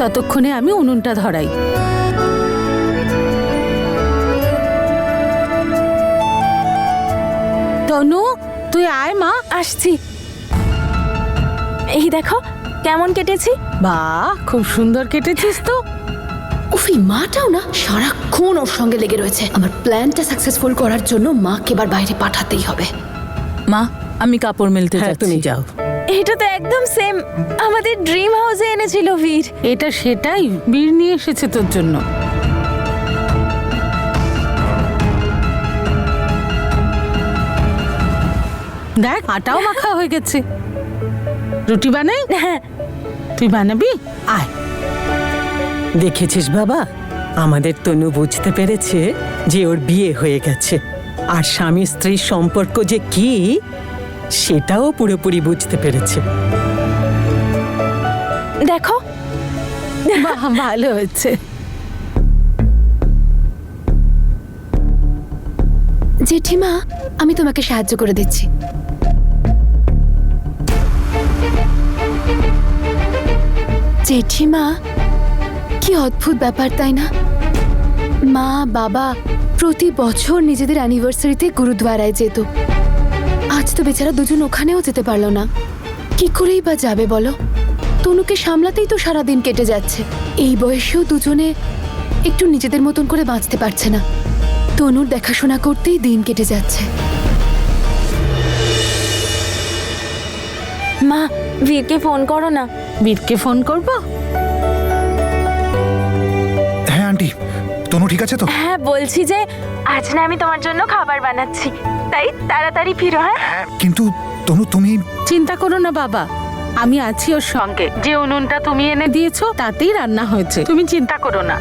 ততক্ষণে আমি উনুনটা ধরাই। তনু, তুই আয় মা। আসছি। এই দেখো কেমন কেটেছি। বাহ, খুব সুন্দর কেটেছিস তো। উফি, মাটাও না সারাক্ষণ ওর সঙ্গে লেগে রয়েছে। আমার প্ল্যানটা সাকসেসফুল করার জন্য মাকে এবার বাইরে পাঠাতেই হবে। মা, আমি কাপড় মেলতে হ্যাঁ, যাচ্ছি। তুমি যাও। এটা তো একদম সেম আমাদের ড্রিম হাউসে এনেছিল বীর। এটা সেটাই, বীর নিয়ে এসেছে তোর জন্য। দেখ, আটাও মাখা হয়ে গেছে। রুটি বানাই? হ্যাঁ। তুই বানাবি? আয়। দেখেছিস বাবা, আমাদের তনু বুঝতে পেরেছে যে ওর বিয়ে হয়ে গেছে, আর স্বামী স্ত্রীর সম্পর্ক যে কি সেটাও পুরোপুরি বুঝতে পেরেছে। দেখো বাহ, ভালো হয়েছে। জেঠিমা, আমি তোমাকে সাহায্য করে দিচ্ছি। জেঠিমা, কি অদ্ভুত ব্যাপার তাই না? মা বাবা প্রতি বছর নিজেদের অ্যানিভার্সারিতে গুরুদ্বারায় যেত। আজ তো বেচারা দুজন ওখানেও যেতে পারলো না। কি করেই বা যাবে বলো? তনুকে সামলাতেই তো সারাদিন কেটে যাচ্ছে। এই বয়সেও দুজনে একটু নিজেদের মতন করে বাঁচতে পারছে না। তনুর দেখাশোনা করতেই দিন কেটে যাচ্ছে। মা, বীরকে ফোন করো না। বীরকে ফোন করব? হ্যাঁ আন্টি, তনু ঠিক আছে তো? হ্যাঁ, বলছি যে আজ না আমি তোমার জন্য খাবার বানাচ্ছি, তাই তাড়াতাড়ি ফিরো। হ্যাঁ হ্যাঁ, কিন্তু তনু তুমি চিন্তা করো না বাবা, আমি আছি ওর সঙ্গে। যে উনুনটা তুমি এনে দিয়েছো তাতেই রান্না হয়েছে, তুমি চিন্তা করো না।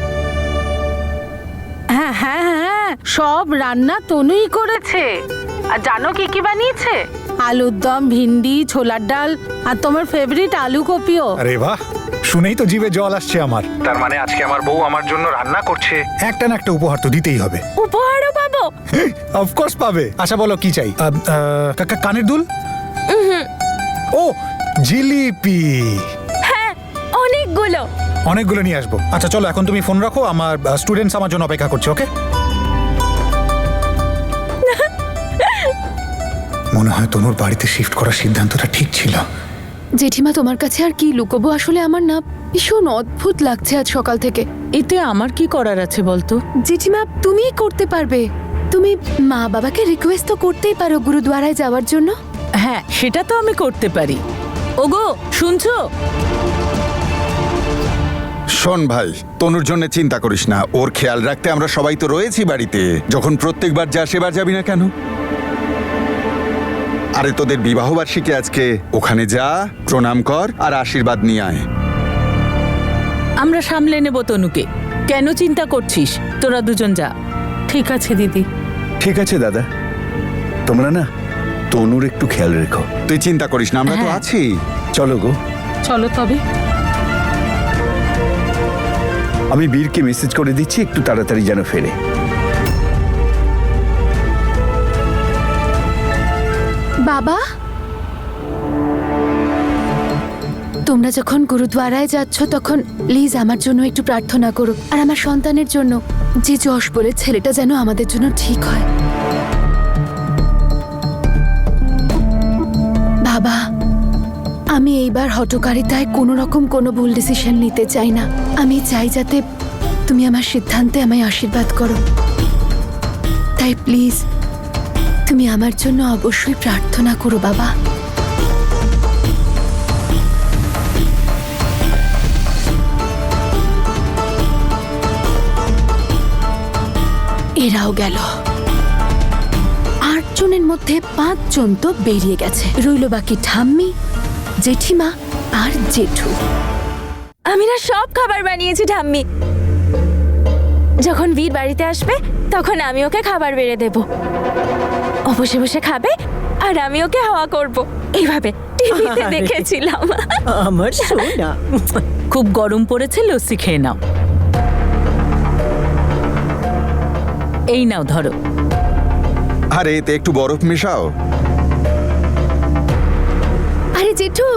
হ্যাঁ হ্যাঁ হ্যাঁ, সব রান্না তনুই করেছে। আর জানো কি কি বানিয়েছে? আলুর দম, ভিন্ডি, ছোলার ডাল, আর তোমার ফেভারিট আলু কপিও। আরে বাহ, শুনেই তো জিভে জল আসছে আমার। তার মানে আজকে আমার বউ আমার জন্য রান্না করছে। একটা না একটা উপহার তো দিতেই হবে। উপহারও পাবো? অফকোর্স পাবে। আচ্ছা বলো কি চাই? কানের দুল? ও, জিলিপি। হ্যাঁ, অনেকগুলো। অনেকগুলো নিয়ে আসবো। আচ্ছা চলো, এখন তুমি ফোন রাখো, আমার স্টুডেন্টস আমার জন্য অপেক্ষা করছে। ওকে? মনে হয় তনুর বাড়িতে শিফট করার সিদ্ধান্তটা ঠিক ছিল। জেঠিমা, তোমার কাছে আর কি লুকোবো? আসলে আমার না ভীষণ অদ্ভুত লাগছে আজ সকাল থেকে। এতে আমার কি করার আছে বলতো? জেঠিমা, তুমিই করতে পারবে। তুমি মা বাবাকে রিকোয়েস্ট তো করতেই পারো গুরুদ্বারায় যাওয়ার জন্য। হ্যাঁ, সেটা তো আমি করতে পারি। ওগো, শুনছো? শোন ভাই, তনুর জন্য চিন্তা করিস না। ওর খেয়াল রাখতে আমরা সবাই তো রয়েছি বাড়িতে। যখন প্রত্যেকবার যা সেবার যাবি না কেন? আরে তোদের বিবাহ বার্ষিকী আজকে, ওখানে যা, প্রণাম কর আর আশীর্বাদ নিয়ে আয়। আমরা সামলে নেব তনুকে। কেন চিন্তা করছিস? তোরা দুজন যা। ঠিক আছে দিদি। ঠিক আছে দাদা, তোমরা না তনুর একটু খেয়াল রেখো। তুই চিন্তা করিস না, আমরা তো হ্যাঁ। আছি। চলো গো। চলো তবে। আমি বীরকে মেসেজ করে দিচ্ছি একটু তাড়াতাড়ি যেন ফেরে। বাবা, তোমরা যখন গুরুদ্বারায় যাচ্ছ তখন প্লিজ আমার জন্য একটু প্রার্থনা করো, আর আমার সন্তানের জন্য। যে যশ বলে ছেলেটা যেন আমাদের জন্য ঠিক হয়। বাবা, আমি এইবার হঠকারিতায় কোনো রকম কোনো ভুল ডিসিশন নিতে চাই না। আমি চাই যাতে তুমি আমার সিদ্ধান্তে আমায় আশীর্বাদ করো। তাই প্লিজ তুমি আমার জন্য অবশ্যই প্রার্থনা করো বাবা। এরাও গেল। 8 জনের মধ্যে 5 জন তো বেরিয়ে গেছে। রইল বাকি ঠাম্মি, জেঠিমা আর জেঠু। আমি না সব খাবার বানিয়েছি ঠাম্মি। যখন বীর বাড়িতে আসবে তখন আমি ওকে খাবার বেড়ে দেব। ও বসে বসে খাবে আর আমি ওকে হাওয়া করব। এইভাবে টিভিতে দেখেছিলাম। আমার সোনা। খুব গরম পড়েছে, লস্যি খেয়ে নাও। এই নাও, ধরো। আরে এতে একটু বরফ মেশাও। আরে জেঠু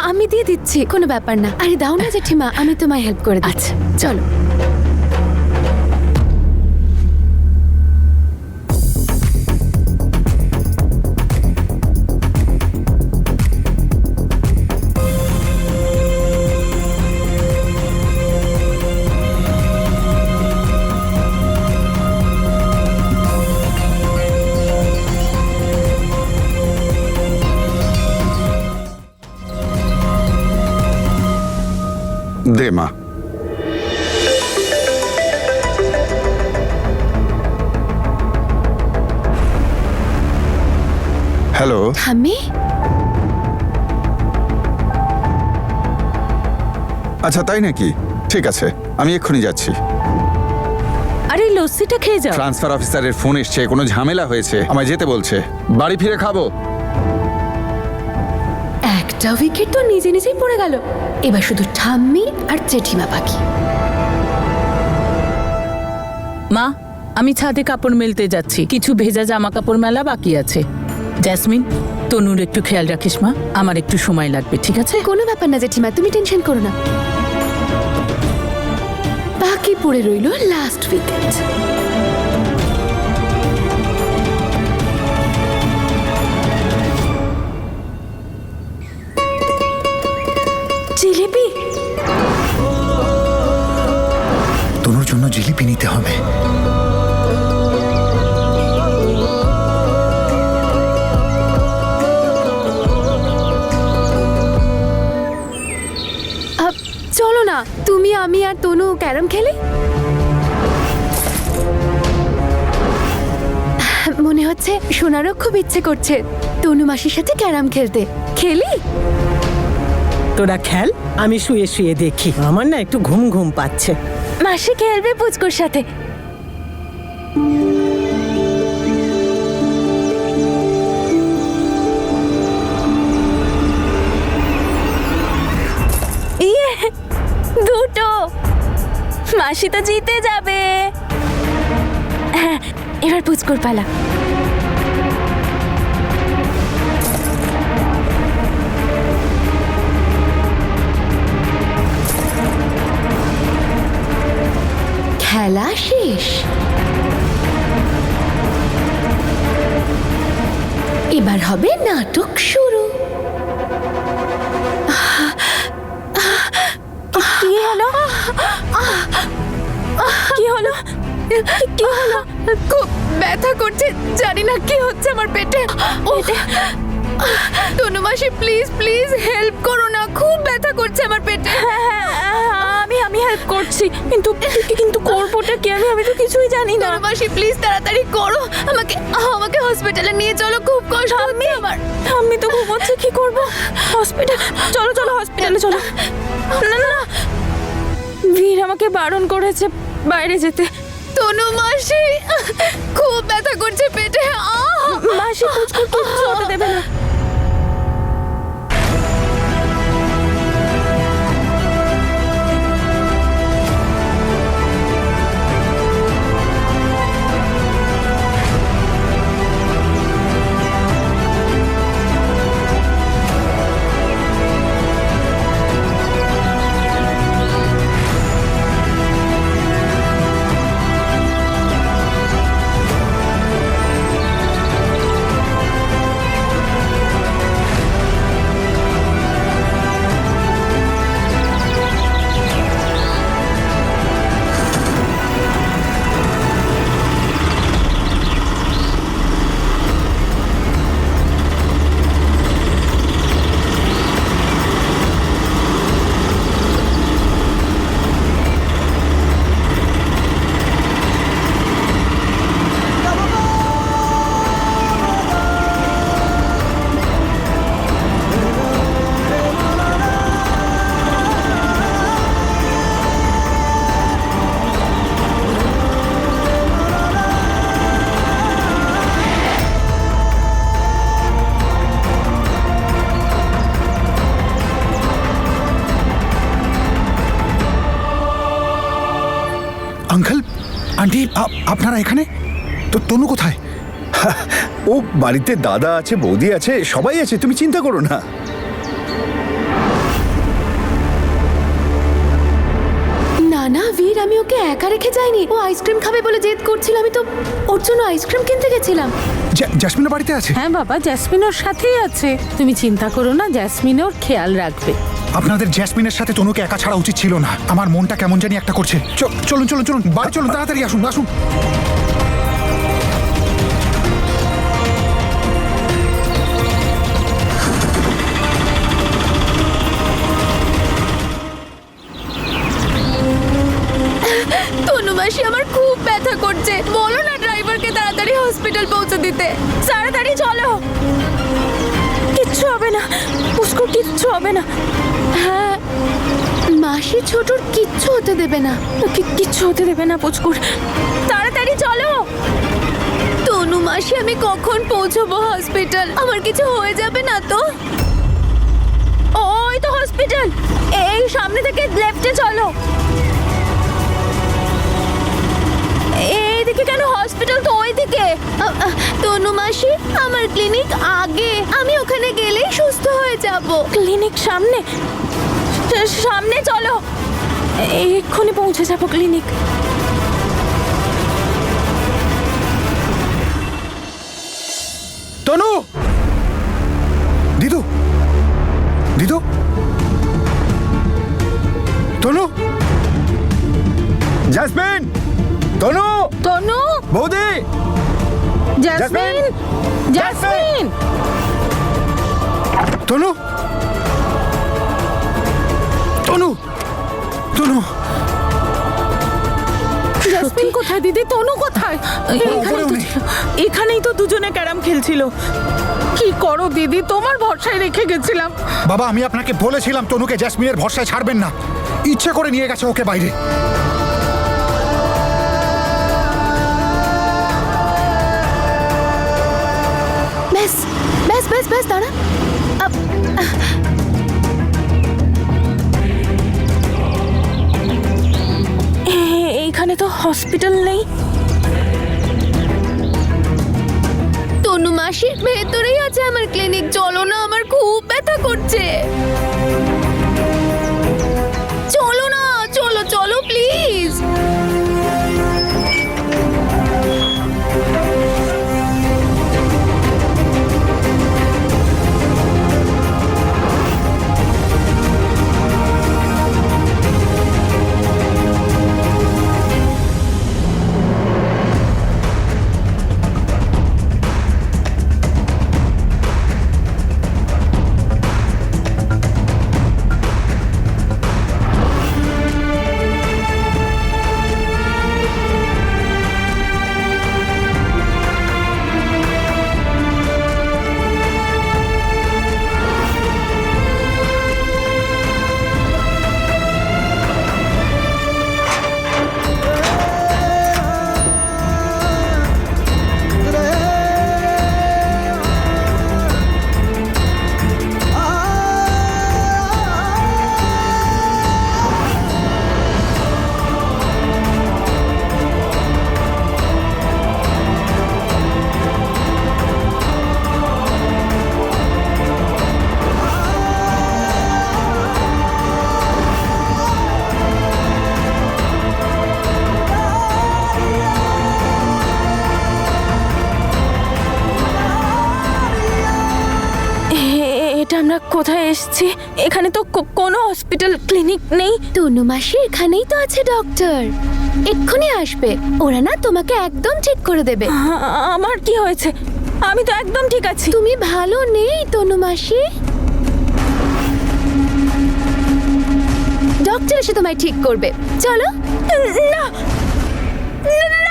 আমি দিয়ে দিচ্ছি, কোনো ব্যাপার না। আরে দাও না জেঠিমা, আমি তোমায় হেল্প করে দিচ্ছি। চলো। দে মা। হ্যালো, আমি আচ্ছা তাই নাকি? ঠিক আছে, আমি এক্ষুনি যাচ্ছি। আরে লস্যিটা খেয়ে যাও। ট্রান্সফার অফিসারের ফোন এসছে, কোনো ঝামেলা হয়েছে, আমায় যেতে বলছে। বাড়ি ফিরে খাবো। একটা উইকেট তো নিজে নিজেই পড়ে গেল। এবার শুধু ঠাম্মি আর জেঠিমা বাকি। মা, আমি ছাদে কাপড় মেলতে যাচ্ছি, কিছু ভেজা জামা কাপড় মেলা বাকি আছে। জ্যাসমিন, তনুর একটু খেয়াল রাখিস মা, আমার একটু সময় লাগবে, ঠিক আছে? কোনো ব্যাপার না জেঠিমা, তুমি টেনশন করো না। বাকি পড়ে রইল লাস্ট উইকেট। জিলিপি? তনুর জন্য জিলিপি নিতে হবে। চলো না, তুমি আমি আর তনু ক্যারম খেলি। মনে হচ্ছে সোনারও খুব ইচ্ছে করছে তনু মাসির সাথে ক্যারাম খেলতে। খেলি? তোরা খেল, আমি শুয়ে শুয়ে দেখি। আমার না একটু ঘুম ঘুম পাচ্ছে। মাসি খেলবে পুচকুর সাথে। ইয়ে, দুটো! মাসি তো জিতে যাবে। হ্যাঁ, এবার পুচকুর পালা। খেলা শেষ। এবার হবে নাটক শুরু। কি হলো? কি হলো? কি হলো? খুব ব্যথা করছে, জানি না কি হচ্ছে আমার পেটে। তনু মাসি প্লিজ প্লিজ হেল্প করো না, খুব ব্যথা করছে আমার পেটে। আমি হেল্প করছি, কিন্তু করবোটা কি? আমি তো কিছুই জানি না। তনু মাসি প্লিজ তাড়াতাড়ি করো, আমাকে হসপিটালে নিয়ে চলো, খুব কষ্ট হচ্ছে আমার। আমি তো ঘুমোচ্ছি, কি করব? হসপিটাল? চলো হসপিটালে চলো। না না, বীর আমাকে বারণ করেছে বাইরে যেতে। তনু মাসি খুব ব্যথা করছে পেটে। মাসি পুচকুর কিচ্ছু হতে দেবে না। আঙ্কেল, আন্টি, আপনারা এখানে? তো তনু কোথায়? ও বাড়িতে দাদা আছে, বৌদি আছে, সবাই আছে, তুমি চিন্তা করো না। বীর, আমি ওকে একা রেখে যাইনি। ও আইসক্রিম খাবে বলে জেদ করছিল, আমি তো ওর জন্য আইসক্রিম কিনতে গেছিলাম। জ্যাসমিনের বাড়িতে আছে? হ্যাঁ বাবা, জ্যাসমিন ওর সাথেই আছে। তুমি চিন্তা করো না, জ্যাসমিন ওর খেয়াল রাখবে। আপনাদের জ্যাসমিনের সাথে তনুকে একা ছাড়া উচিত ছিল না। আমার মনটা কেমন জানি একটা করছে। চলুন চলুন চলুন, বাড়ি চলুন, তাড়াতাড়ি আসুন আসুন। তনু মাসি, আমার খুব ব্যথা করছে, বলো না ড্রাইভারকে তাড়াতাড়ি হসপিটাল পৌঁছে দিতে। তাড়াতাড়ি চলো। কিচ্ছু হবে না পুষ্কর, কিচ্ছু হবে না। হ্যাঁ মাসি, ছোটর কিচ্ছু হতে দেবে না। কিচ্ছু হতে দেবে না পুষ্কর, তাড়াতাড়ি চলো। তনু মাসি, আমি কখন পৌঁছবো হসপিটাল? আমার কিছু হয়ে যাবে না তো? ওই তো হসপিটাল, এই সামনে থেকে লেফটে চলো। এইদিকে কেন? হসপিটাল তো ওইদিকে। তনু মাসি, আমার ক্লিনিক আগে, আমি ওখানে গেলেই সুস্থ হয়ে যাব। ক্লিনিক সামনে? সামনে চলো, এক্ষুনি পৌঁছে যাবো ক্লিনিক। তনু! দিদু! দিদু! তনু! জ্যাসমিন! তনু! তনু! বৌদি! জ্যাসমিন! জ্যাসমিন! তনু! তনু! তনু! জ্যাসমিন কোথায় দিদি? তনু কোথায়? উপরে উনি। এখানেই তো দুজনে ক্যারাম খেলছিল। কি করো দিদি, তোমার ভরসায় রেখে গেছিলাম। বাবা, আমি আপনাকে বলেছিলাম তনুকে জ্যাসমিনের ভরসায় ছাড়বেন না। ইচ্ছে করে নিয়ে গেছে ওকে বাইরে। ব্যাস ব্যাস ব্যাস ব্যাস, দাঁড়া। এইখানে তো হসপিটাল নেই। তনু মাসির ভেতরেই আছে আমার ক্লিনিক, চলো না, আমার খুব ব্যথা করছে। চলো না, চলো চলো প্লিজ। আমরা কোথায় এসেছি? এখানে তো কোনো হসপিটাল ক্লিনিক নেই। তনু মাসি, এখানেই তো আছে ডক্টর, এক্ষুনি আসবে। ওরা না তোমাকে একদম ঠিক করে দেবে। আমার কি হয়েছে? আমি তো একদম ঠিক আছি। তুমি ভালো নেই তনু মাসি, ডক্টর এসে তোমায় ঠিক করবে। চলো। না, না,